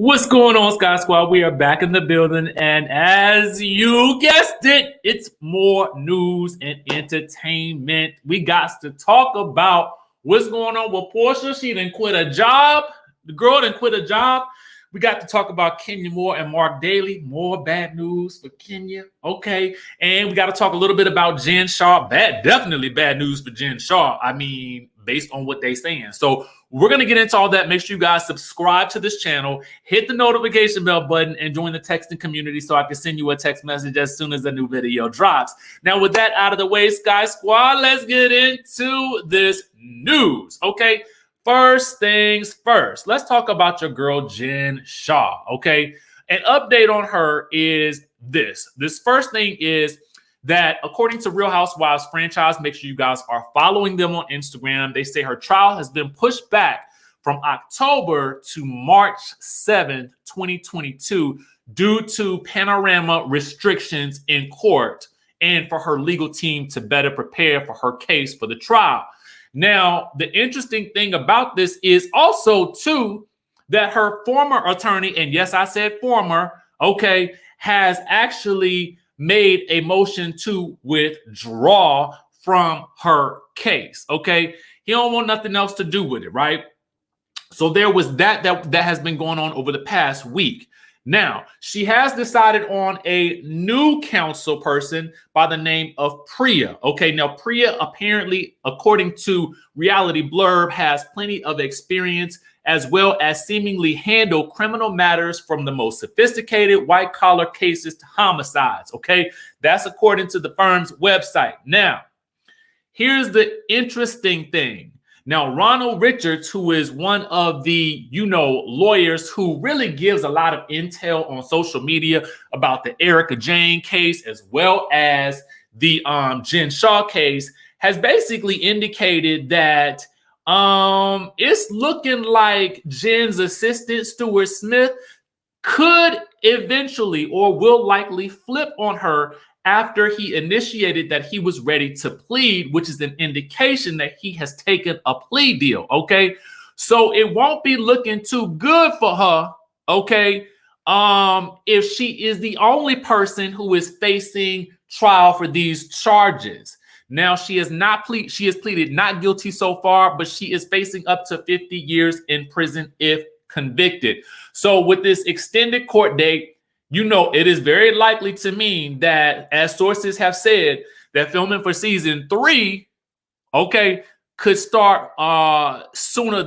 What's going on, Sky Squad? We are back in the building, and as you guessed it, it's more news and entertainment. We got to talk about what's going on with Porsha. She didn't quit a job. The girl didn't quit a job. We got to talk about Kenya Moore and Mark Daly. More bad news for Kenya. Okay. And we got to talk a little bit about Jen Shah. Definitely bad news for Jen Shah. I mean, based on what they're saying. So we're going to get into all that. Make sure you guys subscribe to this channel, hit the notification bell button, and join the texting community so I can send you a text message as soon as a new video drops. Now, with that out of the way, Sky Squad, let's get into this news. Okay. First things first, let's talk about your girl, Jen Shah, okay? An update on her is this. This first thing is that according to Real Housewives franchise, make sure you guys are following them on Instagram. They say her trial has been pushed back from October to March 7th, 2022, due to panorama restrictions in court and for her legal team to better prepare for her case for the trial. Now, the interesting thing about this is also, too, that her former attorney, and yes, I said former, okay, has actually made a motion to withdraw from her case, okay? He don't want nothing else to do with it, right? So there was that has been going on over the past week. Now, she has decided on a new counsel person by the name of Priya. Okay, now Priya apparently, according to Reality Blurb, has plenty of experience as well as seemingly handle criminal matters from the most sophisticated white-collar cases to homicides. Okay, that's according to the firm's website. Now, here's the interesting thing. Now, Ronald Richards, who is one of the, lawyers who really gives a lot of intel on social media about the Erica Jane case, as well as the Jen Shah case, has basically indicated that it's looking like Jen's assistant, Stuart Smith, could eventually or will likely flip on her after he initiated that he was ready to plead, which is an indication that he has taken a plea deal, okay? So it won't be looking too good for her, okay, if she is the only person who is facing trial for these charges. Now, she has pleaded not guilty so far, but she is facing up to 50 years in prison if convicted. So with this extended court date, it is very likely to mean that, as sources have said, that filming for season 3, okay, could start sooner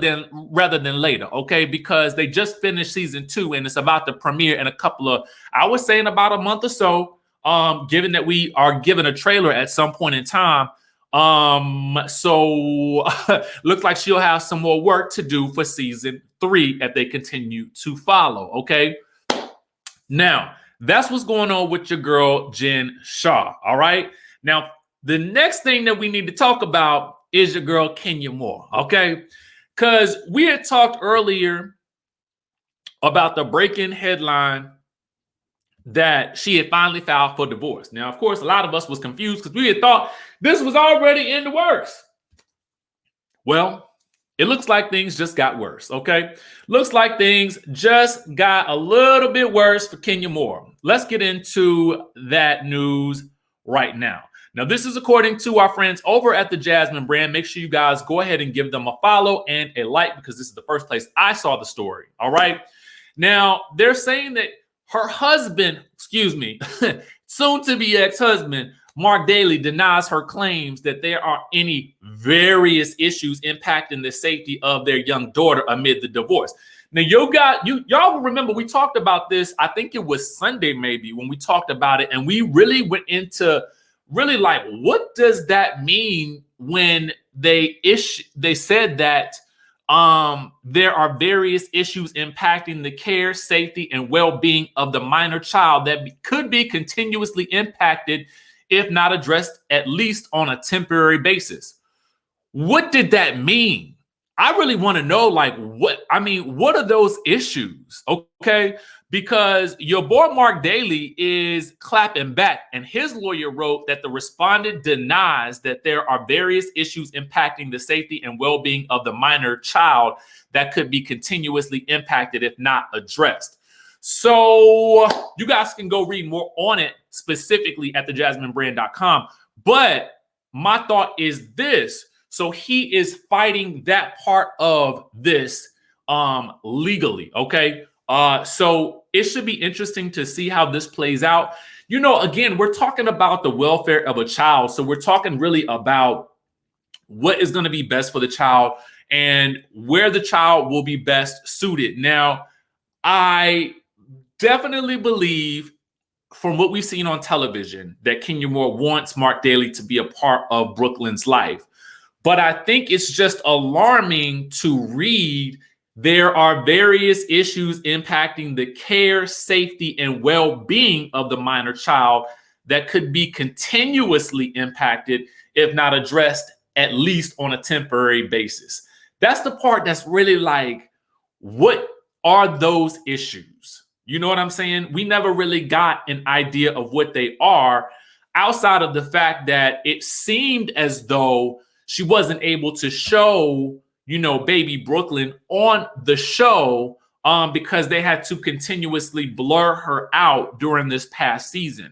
rather than later, okay, because they just finished season 2 and it's about to premiere in I was saying about a month or so, given that we are given a trailer at some point in time. So looks like she'll have some more work to do for season 3 if they continue to follow, okay? Now, that's what's going on with your girl, Jen Shah, all right? Now, the next thing that we need to talk about is your girl, Kenya Moore, okay? Because we had talked earlier about the breaking headline that she had finally filed for divorce. Now, of course, a lot of us was confused because we had thought this was already in the works. Well, it looks like things just got worse, okay? Looks like things just got a little bit worse for Kenya Moore. Let's get into that news right now. Now, this is according to our friends over at the Jasmine brand. Make sure you guys go ahead and give them a follow and a like because this is the first place I saw the story, all right? Now, they're saying that her husband, soon-to-be ex-husband, Mark Daly, denies her claims that there are any various issues impacting the safety of their young daughter amid the divorce. Now, y'all remember we talked about this, I think it was Sunday maybe, when we talked about it, and we really went into like, what does that mean when they said that there are various issues impacting the care, safety, and well-being of the minor child that could be continuously impacted if not addressed, at least on a temporary basis. What did that mean? I really want to know, like, what are those issues? Okay, because your boy Mark Daly is clapping back, and his lawyer wrote that the respondent denies that there are various issues impacting the safety and well-being of the minor child that could be continuously impacted if not addressed. So you guys can go read more on it specifically at thejasminebrand.com. But my thought is this. So he is fighting that part of this legally, okay? So it should be interesting to see how this plays out. You know, again, we're talking about the welfare of a child. So we're talking really about what is going to be best for the child and where the child will be best suited. Now, I definitely believe from what we've seen on television that Kenya Moore wants Mark Daly to be a part of Brooklyn's life. But I think it's just alarming to read there are various issues impacting the care, safety, and well-being of the minor child that could be continuously impacted if not addressed, at least on a temporary basis. That's the part that's really like, what are those issues? You know what I'm saying? We never really got an idea of what they are outside of the fact that it seemed as though she wasn't able to show, you know, baby Brooklyn on the show because they had to continuously blur her out during this past season.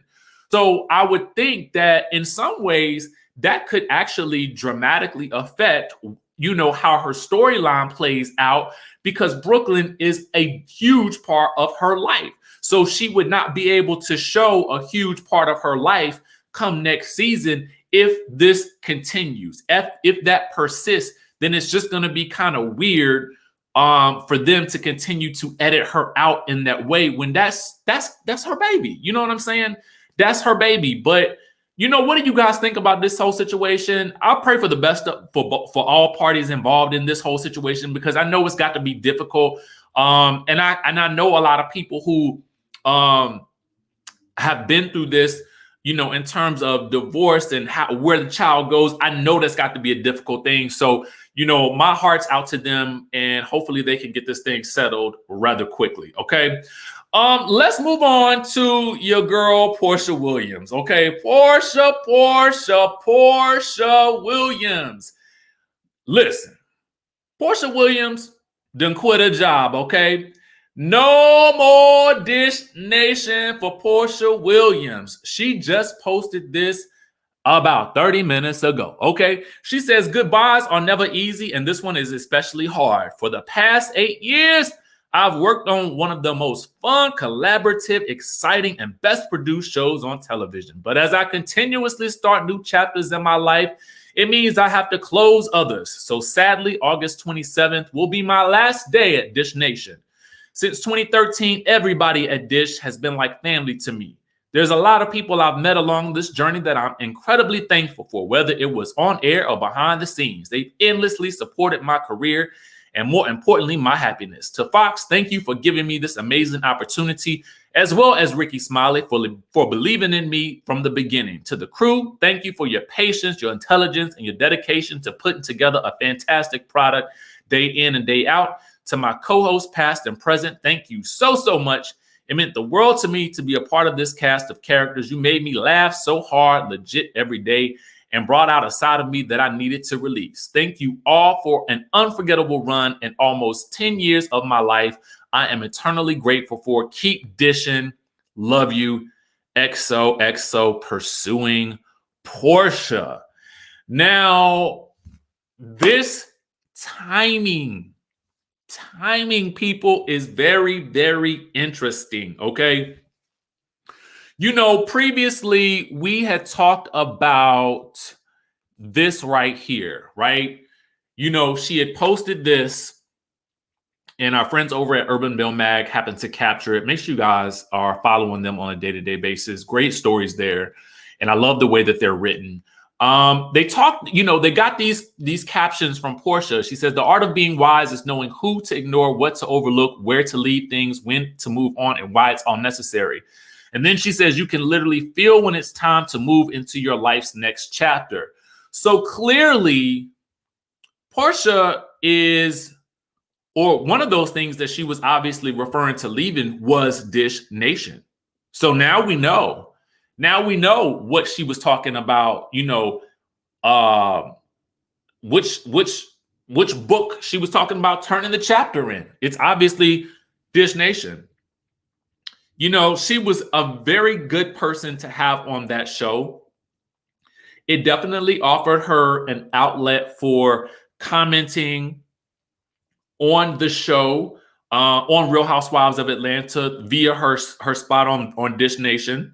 So I would think that in some ways that could actually dramatically affect, you know, how her storyline plays out, because Brooklyn is a huge part of her life. So she would not be able to show a huge part of her life come next season if this continues. If that persists, then it's just going to be kind of weird for them to continue to edit her out in that way when that's her baby. You know what I'm saying? That's her baby. But you know, what do you guys think about this whole situation? I'll pray for the best for all parties involved in this whole situation, because I know it's got to be difficult. And I know a lot of people who have been through this, you know, in terms of divorce and where the child goes. I know that's got to be a difficult thing. So, you know, my heart's out to them, and hopefully they can get this thing settled rather quickly. Okay. Let's move on to your girl, Porsha Williams. Okay, Porsha Williams. Listen, Porsha Williams done quit her job, okay? No more Dish Nation for Porsha Williams. She just posted this about 30 minutes ago, okay? She says, goodbyes are never easy, and this one is especially hard. For the past 8 years, I've worked on one of the most fun, collaborative, exciting, and best produced shows on television. But as I continuously start new chapters in my life, it means I have to close others. So sadly, August 27th will be my last day at Dish Nation. Since 2013, everybody at Dish has been like family to me. There's a lot of people I've met along this journey that I'm incredibly thankful for, whether it was on air or behind the scenes. They've endlessly supported my career and, more importantly, my happiness. To Fox, thank you for giving me this amazing opportunity, as well as Ricky Smiley for believing in me from the beginning. To the crew, thank you for your patience, your intelligence, and your dedication to putting together a fantastic product day in and day out. To my co-hosts, past and present, thank you so much. It meant the world to me to be a part of this cast of characters. You made me laugh so hard, legit every day, and brought out a side of me that I needed to release. Thank you all for an unforgettable run in almost 10 years of my life. I am eternally grateful for. Keep dishing. Love you. XOXO, pursuing Porsha. Now, this timing, people, is very interesting, okay? You know, previously we had talked about this right here, right? You know, she had posted this, and our friends over at Urban Bill Mag happened to capture it. Make sure you guys are following them on a day-to-day basis. Great stories there, and I love the way that they're written. They talked, you know, they got these captions from Porsha. She says, the art of being wise is knowing who to ignore, what to overlook, where to leave things, when to move on, and why it's all necessary. And then she says, you can literally feel when it's time to move into your life's next chapter. So clearly, Porsha is or one of those things that she was obviously referring to leaving was Dish Nation. So now we know. Now we know what she was talking about, which book she was talking about turning the chapter in. It's obviously Dish Nation. She was a very good person to have on that show. It definitely offered her an outlet for commenting on the show, on Real Housewives of Atlanta via her spot on Dish Nation.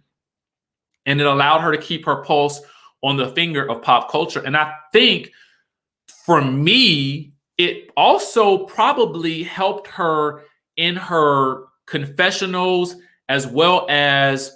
And it allowed her to keep her pulse on the finger of pop culture. And I think for me, it also probably helped her in her confessionals as well as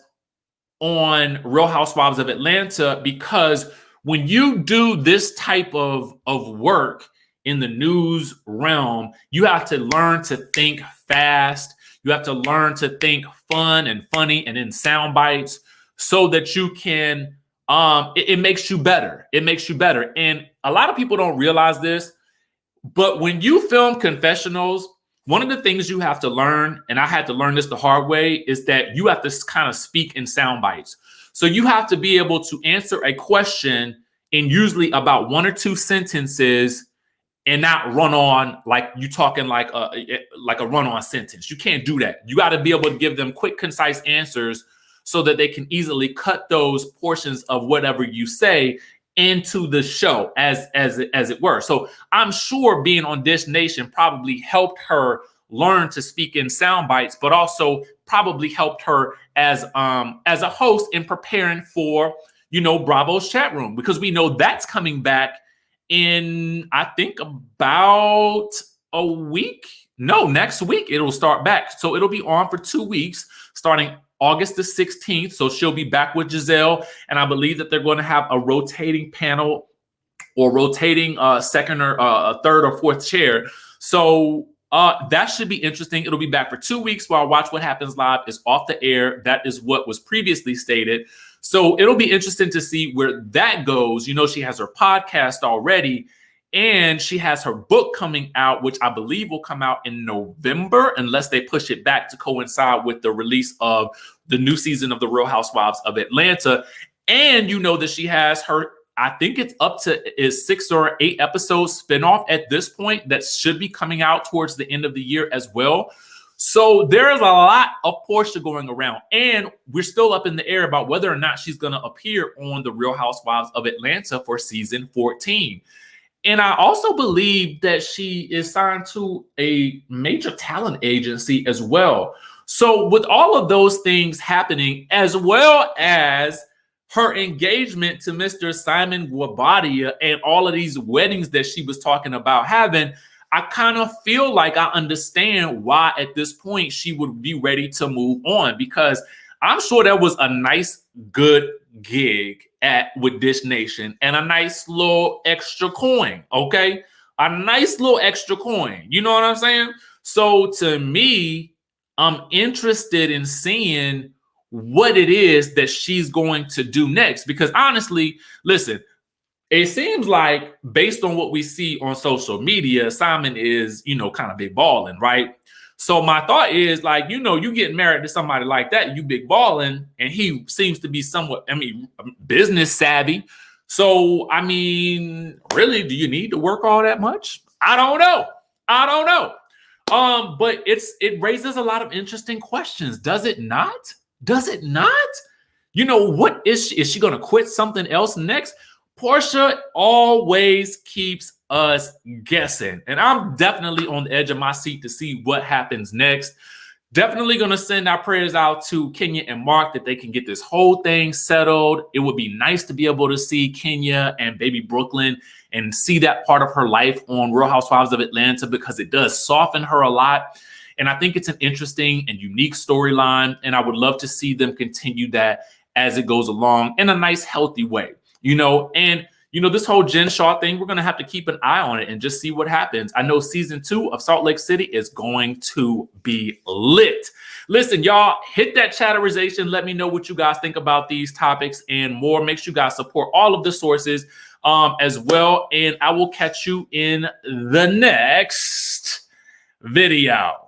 on Real Housewives of Atlanta, because when you do this type of work in the news realm, you have to learn to think fast. You have to learn to think fun and funny and in sound bites so that you can, it makes you better. It makes you better. And a lot of people don't realize this, but when you film confessionals, one of the things you have to learn, and I had to learn this the hard way, is that you have to kind of speak in sound bites. So you have to be able to answer a question in usually about 1 or 2 sentences and not run on like you talking like a run-on sentence. You can't do that. You got to be able to give them quick, concise answers so that they can easily cut those portions of whatever you say into the show as it were. So I'm sure being on Dish Nation probably helped her learn to speak in sound bites, but also probably helped her as a host in preparing for, Bravo's chat room, because we know that's coming back in, I think, about a week. No, next week it'll start back. So it'll be on for 2 weeks starting August the 16th. So she'll be back with Giselle. And I believe that they're going to have a rotating panel or rotating second or third or fourth chair. So that should be interesting. It'll be back for 2 weeks while Watch What Happens Live is off the air. That is what was previously stated. So it'll be interesting to see where that goes. She has her podcast already, and she has her book coming out, which I believe will come out in November, unless they push it back to coincide with the release of the new season of The Real Housewives of Atlanta. And that she has her, I think it's up to 6 or 8 episodes spinoff at this point that should be coming out towards the end of the year as well. So there is a lot of Porsha going around, and we're still up in the air about whether or not she's going to appear on The Real Housewives of Atlanta for season 14. And I also believe that she is signed to a major talent agency as well. So with all of those things happening, as well as her engagement to Mr. Simon Guobadia and all of these weddings that she was talking about having, I kind of feel like I understand why at this point she would be ready to move on, because I'm sure that was a nice, good gig with Dish Nation and a nice little extra coin, okay? A nice little extra coin. You know what I'm saying? So to me, I'm interested in seeing what it is that she's going to do next, because honestly, listen, it seems like based on what we see on social media, Simon is, kind of big balling, right? So my thought is like, you get married to somebody like that, you big balling, and he seems to be somewhat, business savvy. So, really, do you need to work all that much? I don't know. But it raises a lot of interesting questions. Does it not? What is she going to quit something else next? Porsha always keeps us guessing, and I'm definitely on the edge of my seat to see what happens next. Definitely going to send our prayers out to Kenya and Mark that they can get this whole thing settled. It would be nice to be able to see Kenya and baby Brooklyn and see that part of her life on Real Housewives of Atlanta, because it does soften her a lot. And I think it's an interesting and unique storyline, and I would love to see them continue that as it goes along in a nice, healthy way. This whole Jen Shah thing, we're going to have to keep an eye on it and just see what happens. I know season 2 of Salt Lake City is going to be lit. Listen, y'all, hit that chatterization. Let me know what you guys think about these topics and more. Make sure you guys support all of the sources as well. And I will catch you in the next video.